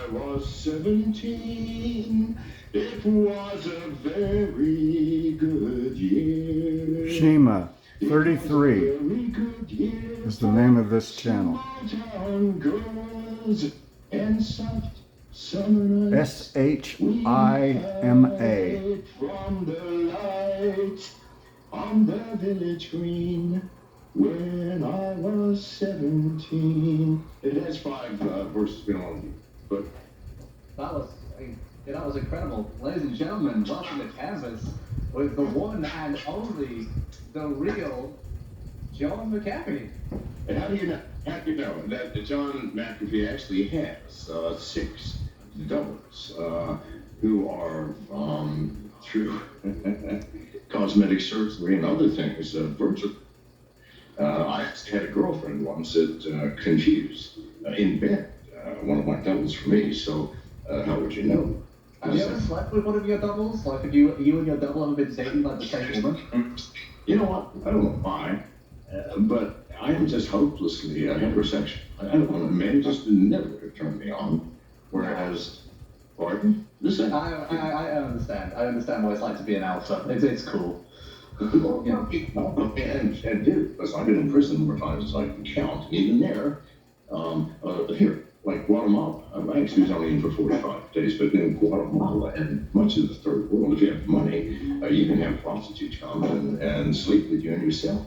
I was 17, it was a very good year. Shima 33 is the name of this channel. Small-town girls and soft summer nights. SHIMA. From the lights on the village green when I was 17. It has 5 verses beyond, but that was incredible. Ladies and gentlemen, welcome to Canvas with the one and only, the real John McAfee. And how do you know that John McAfee actually has 6 doubles who are through cosmetic surgery and other things virtual. I actually had a girlfriend once that confused in bed one of my doubles for me. So how would you know? Have you ever slept with one of your doubles? Like, have you and your double ever been dating like the same woman? You know what? I don't know why, but I am just hopelessly heterosexual. I don't want men just never have turned me on. Whereas, pardon? I understand. I understand what it's like to be an alpha. It's cool. And dude, because I've been in prison more times as I can count. Even there, here, like Guatemala, I actually was only in for 45 days, but in Guatemala and much of the third world, if you have money, you can have prostitutes come and sleep with you in your cell.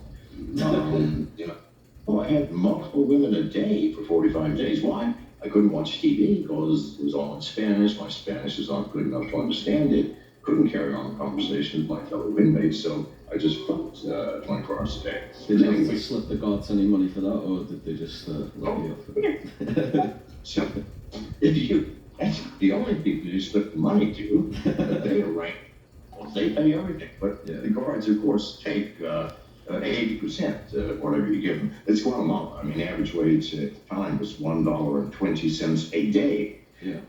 I had multiple women a day for 45 days. Why? I couldn't watch TV because it was all in Spanish. My Spanish was not good enough to understand it. Couldn't carry on a conversation with my fellow inmates, so I just fucked 24 hours a day. Did you have to slip the guards any money for that, or did they just let you off it? So, that's the only people you slip the money to, they arrange. Well, they pay everything, but the guards, of course, take 80%, whatever you give them. It's Guatemala. I mean, average wage at the time was $1.20 a day. Yeah.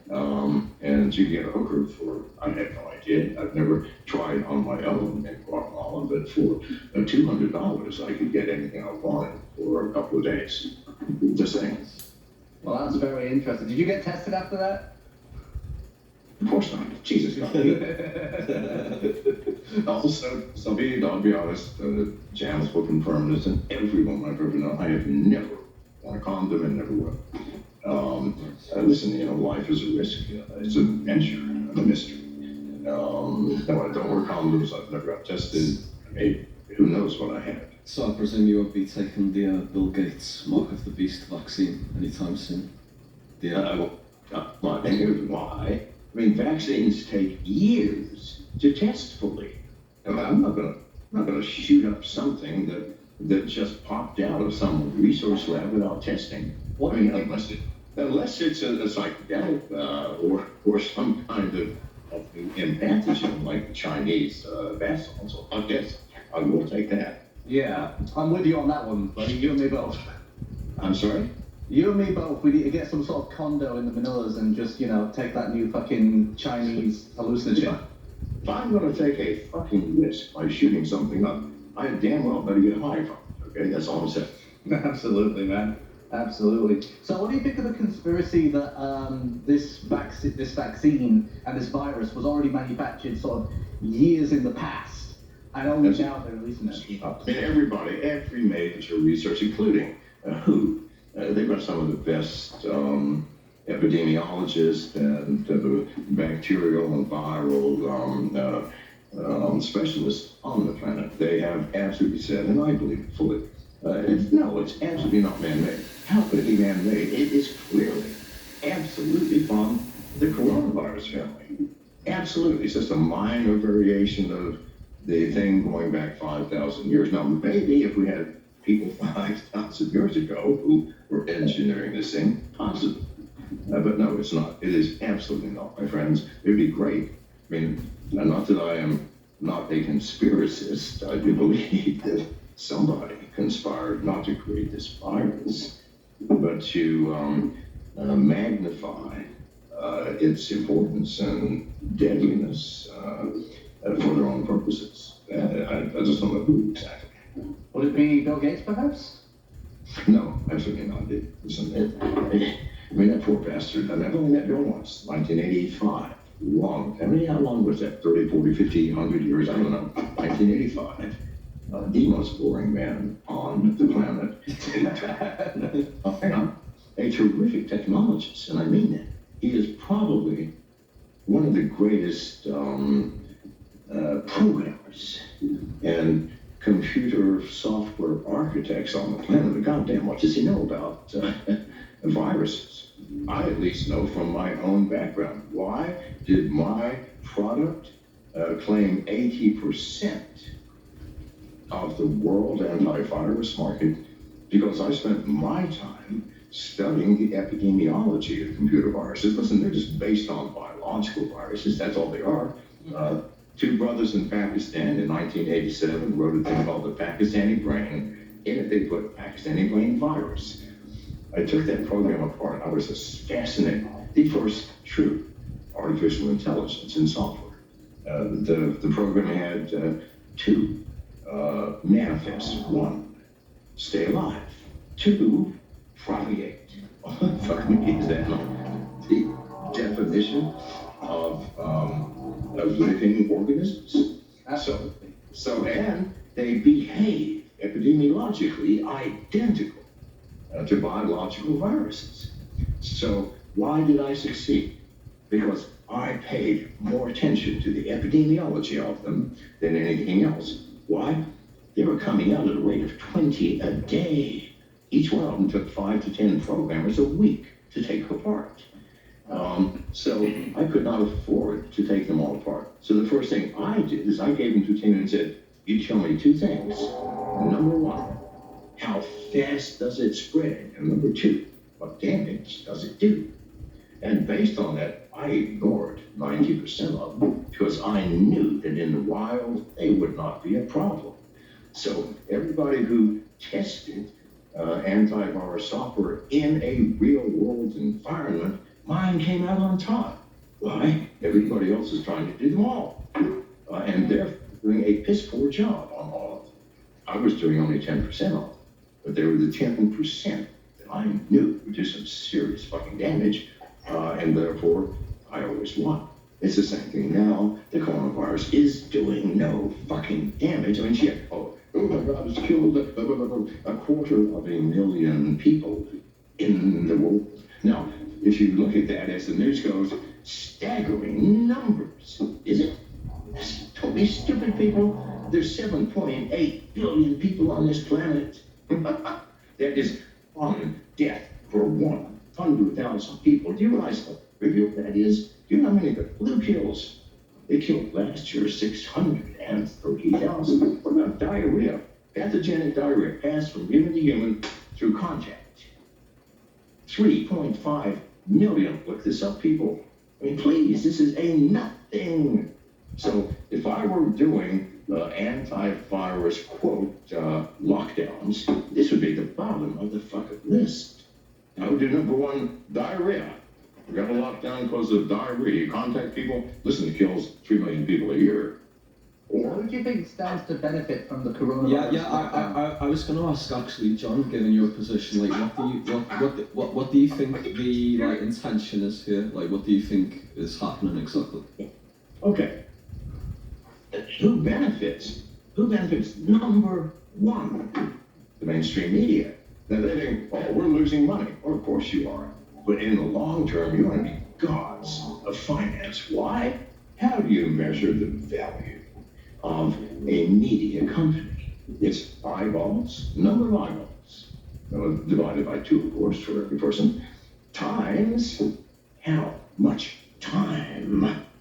And you get a hooker for, I have no idea. I've never tried on my own in Guatemala, but for $200, I could get anything I wanted for a couple of days. Just saying. Well, that's very interesting. Did you get tested after that? Of course not. Jesus God. Also, I'll be honest, Janice will confirm this, and everyone I've ever known, I have never worn a condom and never will. Listen, life is a risk. It's an adventure, a mystery. No, I don't wear condoms. I've never got tested. I mean, who knows what I had. So I presume you won't be taking the Bill Gates Mark of the Beast vaccine anytime soon? Well, here's why. I mean, vaccines take years to test fully. I'm not gonna shoot up something that just popped out of some resource lab without testing. Well, I mean, unless it's a psychedelic or some kind of pathogen like the Chinese vaccines. I guess I will take that. Yeah, I'm with you on that one, buddy. You and me both. I'm sorry? You and me both. We need to get some sort of condo in the Manilas and just, take that new fucking Chinese hallucinogen. If I'm going to take a fucking risk by shooting something up, I damn well better get high from it. Okay, that's all I'm saying. Absolutely, man. Absolutely. So, what do you think of the conspiracy that this vaccine and this virus was already manufactured sort of years in the past? And only now they're releasing it. Every major research, including WHO, they've got some of the best epidemiologists and bacterial and viral specialists on the planet. They have absolutely said, and I believe it fully, it's absolutely not man-made. How could it be man-made? It is clearly, absolutely from the coronavirus family. Absolutely. It's just a minor variation of the thing going back 5,000 years. Now, maybe if we had people 5,000 years ago who were engineering this thing, possibly. But no, it's not. It is absolutely not, my friends. It would be great. I mean, not that I am not a conspiracist. I do believe that somebody conspired not to create this virus, but to magnify its importance and deadliness for their own purposes. I just don't know who exactly. Would it be Bill Gates, perhaps? No, absolutely not. Listen, I mean, that poor bastard. I mean, I've only met Bill once, 1985. Long. How long was that? 30, 40, 50, 100 years? I don't know. 1985. The most boring man on the planet. Hang on. A terrific technologist, and I mean that. He is probably one of the greatest programmers and computer software architects on the planet. But goddamn, what does he know about viruses? I at least know from my own background. Why did my product claim 80% of the world antivirus market? Because I spent my time studying the epidemiology of computer viruses. Listen, they're just based on biological viruses. That's all they are. Two brothers in Pakistan in 1987 wrote a thing called the Pakistani brain. In it, they put Pakistani brain virus. I took that program apart. I was just fascinated. The first true artificial intelligence in software. The program had two manifests. One, stay alive. Two, propagate. What the fuck is that? The definition of living organisms. And they behave epidemiologically identical to biological viruses. So why did I succeed? Because I paid more attention to the epidemiology of them than anything else. Why? They were coming out at a rate of 20 a day. Each one of them took 5 to 10 programmers a week to take apart. So I could not afford to take them all apart. So the first thing I did is I gave them to a team and said, you tell me two things. Number one, how fast does it spread? And number two, what damage does it do? And based on that, I ignored 90% of them because I knew that in the wild, they would not be a problem. So everybody who tested antivirus software in a real-world environment, mine came out on top. Why? Everybody else is trying to do them all. And they're doing a piss-poor job on all of them. I was doing only 10% of them, but they were the 10% that I knew would do some serious fucking damage, and therefore, I always won. It's the same thing now. The coronavirus is doing no fucking damage. I mean, shit. Oh my God, it's killed a quarter of a million people in the world. Now, if you look at that, as the news goes, staggering numbers. Is it? That's totally stupid, people. There's 7.8 billion people on this planet. That is one death for 100,000 people. Do you realize how trivial that is? Do you know how many the flu kills? They killed last year 630,000. What about diarrhea? Pathogenic diarrhea passed from human to human through contact. 3.5 million. Look this up, people. I mean, please, this is a nothing. So if I were doing antivirus, quote, lockdowns, this would be the bottom of the fucking list. I would do number one, diarrhea. We got a lockdown because of diarrhea. You contact people, listen, it kills 3 million people a year. Or Who do you think stands to benefit from the coronavirus? I was going to ask actually, John, given your position, like, what do you think the like intention is here? Like, what do you think is happening exactly? okay, who benefits? Who benefits? Number one, the mainstream media. Now they think, oh, we're losing money. Well, of course you are. But in the long term, you want to be gods of finance. Why? How do you measure the value of a media company? It's eyeballs, number of eyeballs, divided by 2, of course, for every person, times how much time